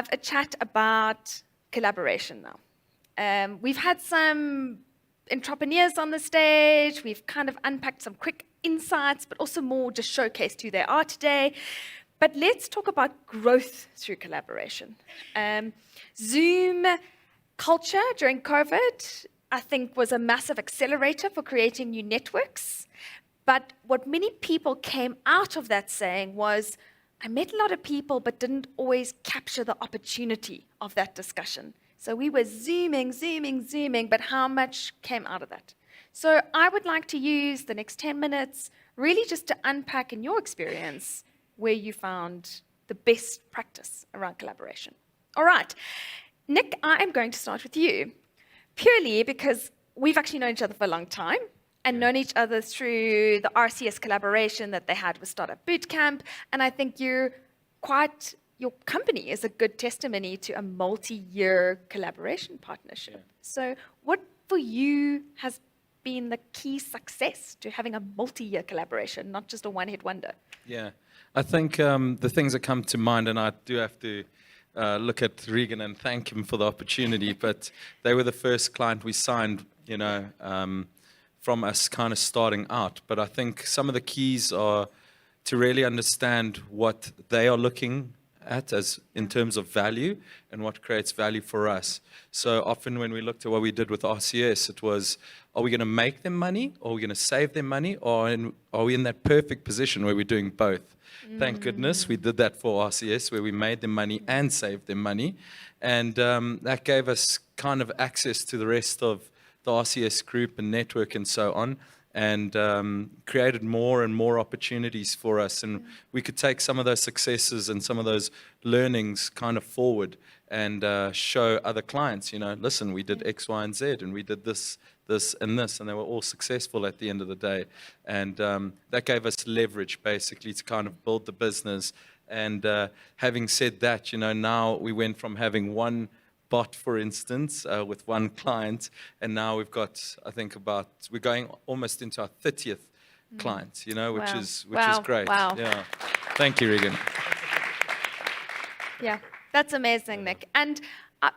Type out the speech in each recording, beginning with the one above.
have a chat about collaboration now. We've had some entrepreneurs on the stage. We've kind of unpacked some quick insights, but also more just showcased who they are today. But let's talk about growth through collaboration. Zoom culture during COVID, I think, was a massive accelerator for creating new networks. But what many people came out of that saying was, I met a lot of people, but didn't always capture the opportunity of that discussion. So we were zooming, but how much came out of that? So I would like to use the next 10 minutes really just to unpack in your experience where you found the best practice around collaboration. All right, Nick, I am going to start with you, purely because we've actually known each other for a long time and known each other through the RCS collaboration that they had with Startup Bootcamp, and I think your company is a good testimony to a multi-year collaboration partnership. Yeah. So what for you has been the key success to having a multi-year collaboration, not just a one-hit wonder? Yeah, I think the things that come to mind, and I do have to look at Regan and thank him for the opportunity, but they were the first client we signed, from us kind of starting out. But I think some of the keys are to really understand what they are looking at as in terms of value and what creates value for us. So often when we looked at what we did with RCS, it was, are we going to make them money, or are we going to save them money, or are we in that perfect position where we're doing both? Thank goodness we did that for RCS, where we made them money and saved them money. And that gave us kind of access to the rest of the RCS group and network and so on, and created more and more opportunities for us. And we could take some of those successes and some of those learnings kind of forward and show other clients, listen, we did X, Y, and Z, and we did this, and this, and they were all successful at the end of the day. And that gave us leverage, basically, to kind of build the business. And having said that, now we went from having one bot, for instance, with one client, and now we've got, I think, we're going almost into our 30th client, which wow. is wow. great. Wow. Yeah. Thank you, Regan. Yeah, that's amazing, Nick. And I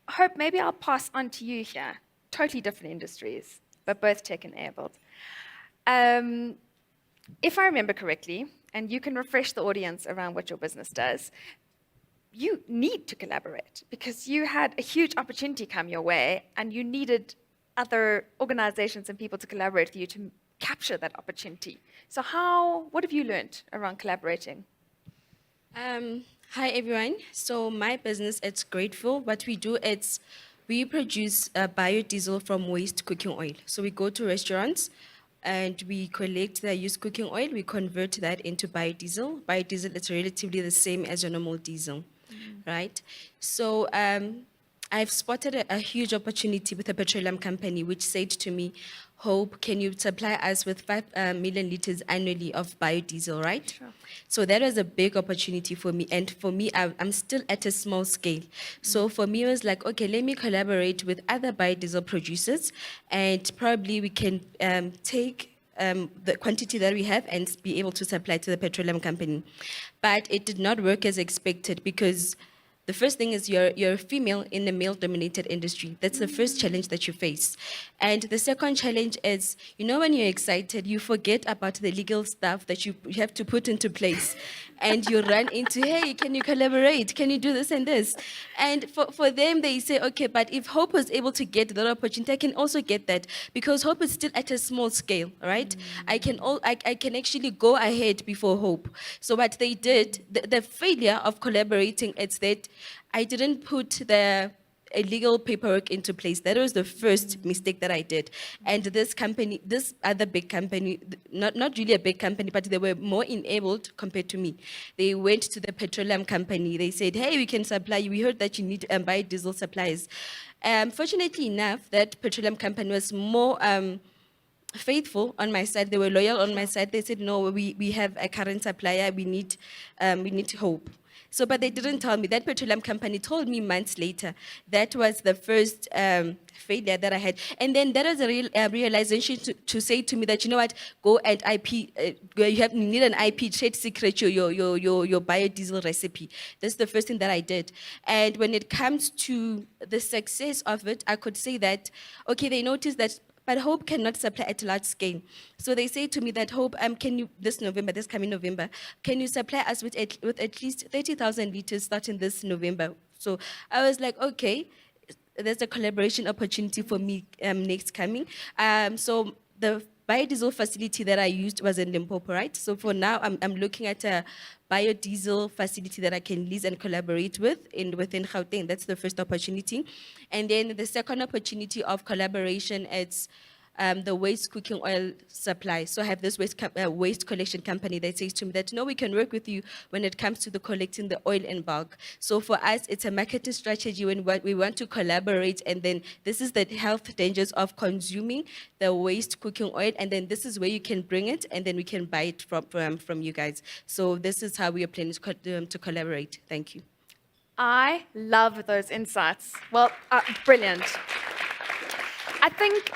hope maybe I'll pass on to you here. Totally different industries, but both tech-enabled. If I remember correctly, and you can refresh the audience around what your business does, you need to collaborate because you had a huge opportunity come your way and you needed other organizations and people to collaborate with you to capture that opportunity. So what have you learned around collaborating? Hi, everyone. So my business, it's Grateful. What we do, we produce biodiesel from waste cooking oil. So we go to restaurants and we collect their used cooking oil. We convert that into biodiesel. Biodiesel is relatively the same as your normal diesel, right? So I've spotted a huge opportunity with a petroleum company which said to me, Hope, can you supply us with 5 million liters annually of biodiesel, right? Sure. So that was a big opportunity for me. And for me, I'm still at a small scale. So for me, it was like, okay, let me collaborate with other biodiesel producers and probably we can take the quantity that we have and be able to supply to the petroleum company. But it did not work as expected because the first thing is you're a female in a male-dominated industry. That's the first challenge that you face. And the second challenge is, when you're excited, you forget about the legal stuff that you have to put into place. And you run into, hey, can you collaborate? Can you do this and this? And for them, they say, okay, but if Hope was able to get that opportunity, I can also get that because Hope is still at a small scale, right? I can actually go ahead before Hope. So what they did, the failure of collaborating, it's that I didn't put the illegal paperwork into place. That was the first mistake that I did. And this other big company, not really a big company, but they were more enabled compared to me. They went to the petroleum company. They said, hey, we can supply you. We heard that you need biodiesel supplies. Fortunately enough, that petroleum company was more faithful on my side. They were loyal on my side. They said, no, we have a current supplier. We need Hope. So, but they didn't tell me. That petroleum company told me months later. That was the first failure that I had. And then that was a realization to say to me that, you know what, go and IP, you need an IP, trade secret, your biodiesel recipe. That's the first thing that I did. And when it comes to the success of it, I could say that, okay, they noticed that, but Hope cannot supply at a large scale. So they say to me that, Hope, can you, this coming November, can you supply us with at least 30,000 liters starting this November? So I was like, okay, there's a collaboration opportunity for me next coming. So the biodiesel facility that I used was in Limpopo, right? So for now, I'm looking at a biodiesel facility that I can lease and collaborate within Gauteng. That's the first opportunity. And then the second opportunity of collaboration, it's the waste cooking oil supply. So I have this waste collection company that says to me that, no, we can work with you when it comes to the collecting the oil in bulk. So for us, it's a marketing strategy when we want to collaborate, and then this is the health dangers of consuming the waste cooking oil, and then this is where you can bring it, and then we can buy it from you guys. So this is how we are planning to collaborate. Thank you. I love those insights. Well, brilliant. I think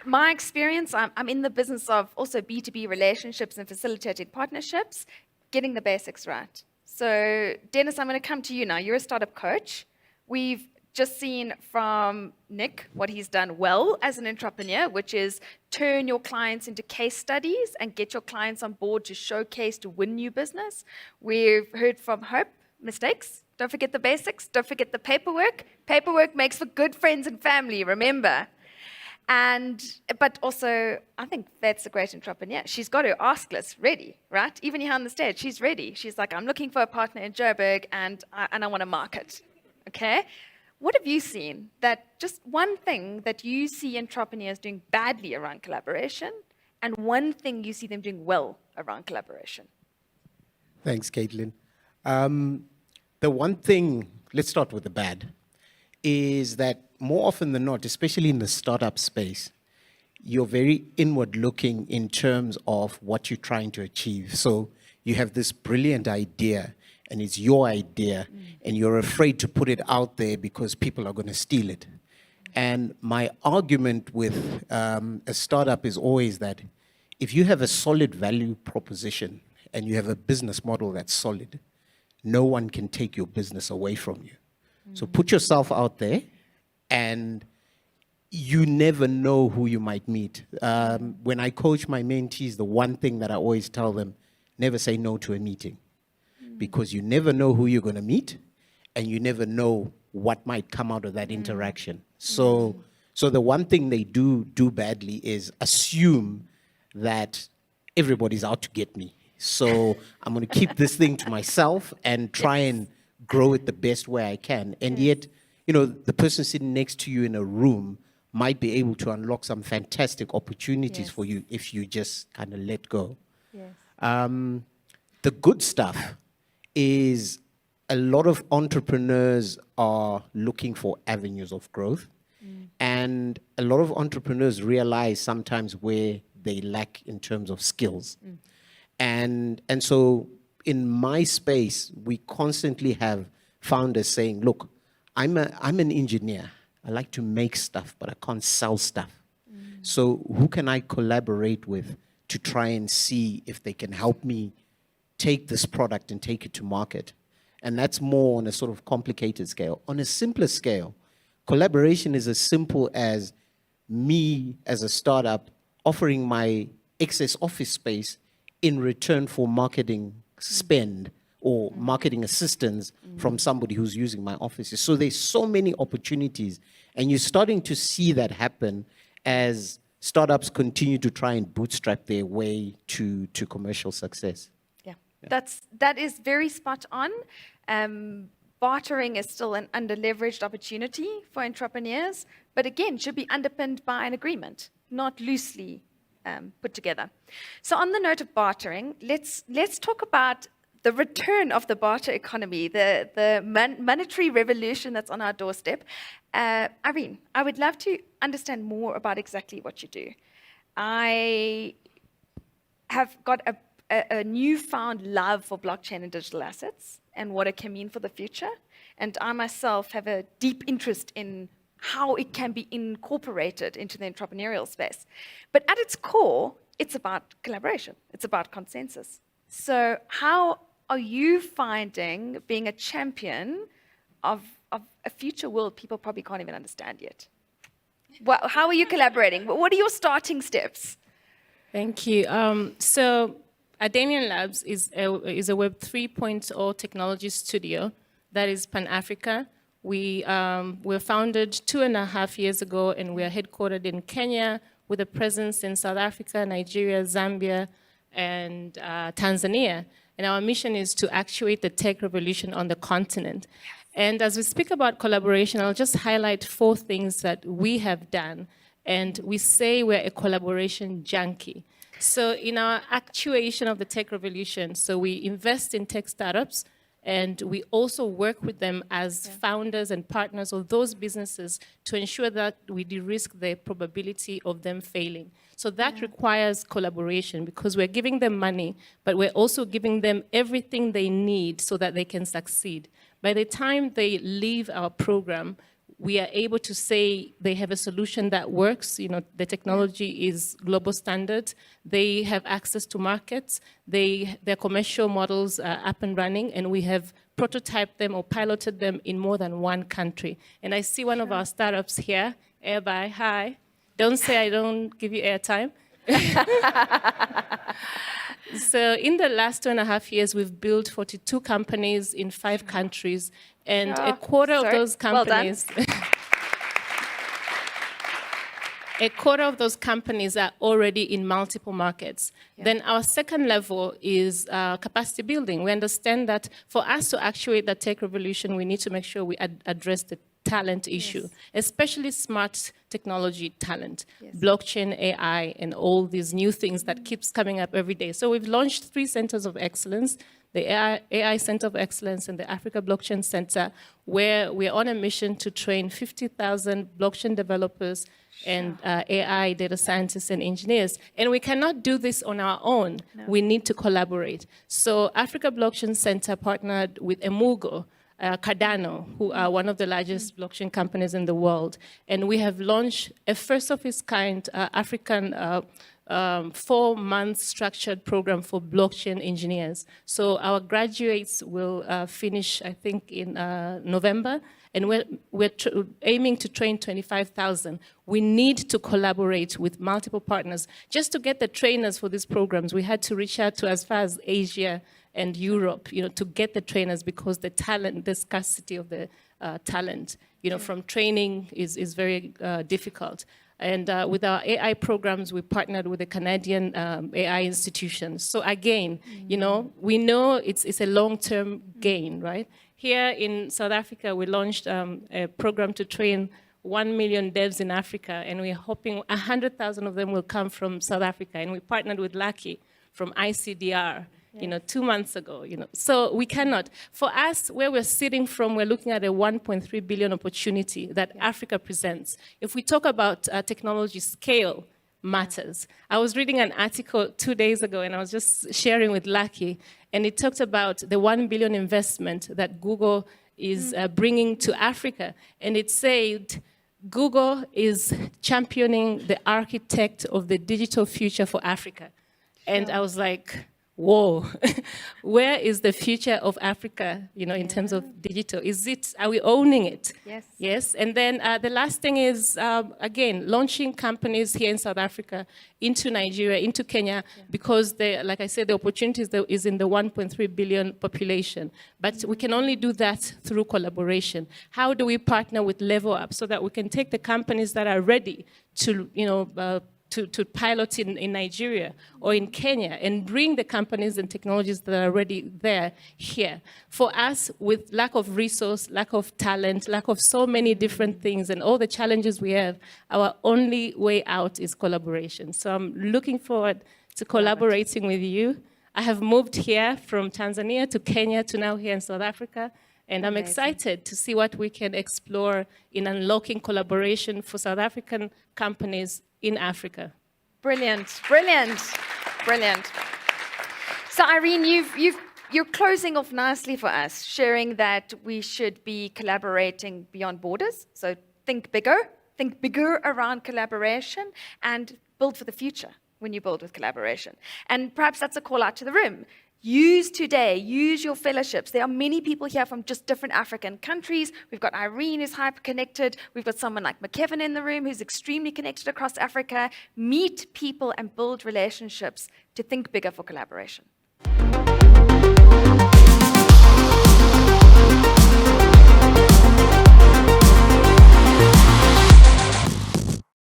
my experience, I'm in the business of also B2B relationships and facilitating partnerships, getting the basics right. So, Dennis, I'm going to come to you now. You're a startup coach. We've just seen from Nick what he's done well as an entrepreneur, which is turn your clients into case studies and get your clients on board to showcase, to win new business. We've heard from Hope, mistakes. Don't forget the basics. Don't forget the paperwork. Paperwork makes for good friends and family, remember. But also, I think that's a great entrepreneur. She's got her ask list ready, right? Even here on the stage, she's ready. She's like, I'm looking for a partner in Joburg, and I want to market, okay? What have you seen that just one thing that you see entrepreneurs doing badly around collaboration, and one thing you see them doing well around collaboration? Thanks, Caitlin. The one thing, let's start with the bad, is that more often than not, especially in the startup space, you're very inward looking in terms of what you're trying to achieve. So you have this brilliant idea, and it's your idea, and you're afraid to put it out there because people are going to steal it. And my argument with a startup is always that if you have a solid value proposition and you have a business model that's solid, no one can take your business away from you. So put yourself out there, and you never know who you might meet. When I coach my mentees, the one thing that I always tell them, never say no to a meeting, because you never know who you're going to meet, and you never know what might come out of that interaction. So the one thing they do badly is assume that everybody's out to get me. So I'm going to keep this thing to myself and try and grow it the best way I can. And yet, you know, the person sitting next to you in a room might be able to unlock some fantastic opportunities for you if you just kind of let go. The good stuff is a lot of entrepreneurs are looking for avenues of growth. And a lot of entrepreneurs realize sometimes where they lack in terms of skills. And so in my space, we constantly have founders saying, look, I'm an engineer. I like to make stuff, but I can't sell stuff. So who can I collaborate with to try and see if they can help me take this product and take it to market? And that's more on a sort of complicated scale. On a simpler scale, collaboration is as simple as me as a startup offering my excess office space in return for marketing spend or marketing assistance from somebody who's using my offices. So there's so many opportunities, and you're starting to see that happen as startups continue to try and bootstrap their way to commercial success. Yeah. That is very spot on. Bartering is still an under-leveraged opportunity for entrepreneurs, but again, should be underpinned by an agreement, not loosely put together. So on the note of bartering, let's talk about the return of the barter economy, the monetary revolution that's on our doorstep. Irene, I would love to understand more about exactly what you do. I have got a newfound love for blockchain and digital assets and what it can mean for the future. And I myself have a deep interest in how it can be incorporated into the entrepreneurial space. But at its core, it's about collaboration. It's about consensus. So how are you finding being a champion of a future world people probably can't even understand yet? Well, how are you collaborating? What are your starting steps? Thank you. So Adanian Labs is a Web 3.0 technology studio that is Pan-Africa. We were founded 2.5 years ago, and we are headquartered in Kenya with a presence in South Africa, Nigeria, Zambia, and Tanzania. And our mission is to actuate the tech revolution on the continent. And as we speak about collaboration, I'll just highlight 4 things that we have done. And we say we're a collaboration junkie. So in our actuation of the tech revolution, so we invest in tech startups, and we also work with them as founders and partners of those businesses to ensure that we de-risk the probability of them failing. So that requires collaboration because we're giving them money, but we're also giving them everything they need so that they can succeed. By the time they leave our program, we are able to say they have a solution that works. You know, the technology is global standard. They have access to markets. Their commercial models are up and running, and we have prototyped them or piloted them in more than 1 country. And I see one of our startups here, Airbuy. Hi. Don't say I don't give you airtime. So in the last 2.5 years, we've built 42 companies in 5 countries, and a quarter of those companies, a quarter of those companies are already in multiple markets. Then our second level is capacity building. We understand that for us to actuate the tech revolution, we need to make sure we address the talent issue, especially smart technology talent, blockchain, AI, and all these new things that keeps coming up every day. So we've launched 3 centers of excellence, the AI Center of Excellence and the Africa Blockchain Center, where we're on a mission to train 50,000 blockchain developers and AI data scientists and engineers. And we cannot do this on our own. No. We need to collaborate. So Africa Blockchain Center partnered with Emugo, Cardano, who are one of the largest blockchain companies in the world. And we have launched a first-of-its-kind African 4-month structured program for blockchain engineers. So our graduates will finish, I think, in November. And we're aiming to train 25,000. We need to collaborate with multiple partners. Just to get the trainers for these programs, we had to reach out to as far as Asia and Europe, you know, to get the trainers because the talent, the scarcity of the talent, you know, from training is very difficult. And with our AI programs, we partnered with the Canadian AI institutions. So again, you know, we know it's a long-term gain, right? Here in South Africa, we launched a program to train 1 million devs in Africa, and we're hoping 100,000 of them will come from South Africa. And we partnered with Lucky from ICDR, you know, 2 months ago, you know. So we cannot. For us, where we're sitting from, we're looking at a 1.3 billion opportunity that Africa presents. If we talk about technology scale, matters. I was reading an article 2 days ago, and I was just sharing with Lucky, and it talked about the 1 billion investment that Google is bringing to Africa. And it said, Google is championing the architect of the digital future for Africa. And I was like, whoa, where is the future of Africa, you know, in terms of digital? Are we owning it? Yes. Yes, and then the last thing is, again, launching companies here in South Africa, into Nigeria, into Kenya, because, like I said, the opportunities is in the 1.3 billion population. But we can only do that through collaboration. How do we partner with LevelUp so that we can take the companies that are ready to, you know, to pilot in Nigeria or in Kenya and bring the companies and technologies that are already there here. For us, with lack of resource, lack of talent, lack of so many different things and all the challenges we have, our only way out is collaboration. So I'm looking forward to collaborating with you. I have moved here from Tanzania to Kenya to now here in South Africa. And I'm excited to see what we can explore in unlocking collaboration for South African companies in Africa. Brilliant, brilliant, brilliant. So Irene, you're closing off nicely for us, sharing that we should be collaborating beyond borders. So think bigger around collaboration, and build for the future when you build with collaboration. And perhaps that's a call out to the room. Use your fellowships. There are many people here from just different African countries. We've got Irene who's hyper connected. We've got someone like McKevin in the room who's extremely connected across Africa. Meet people and build relationships to think bigger for collaboration.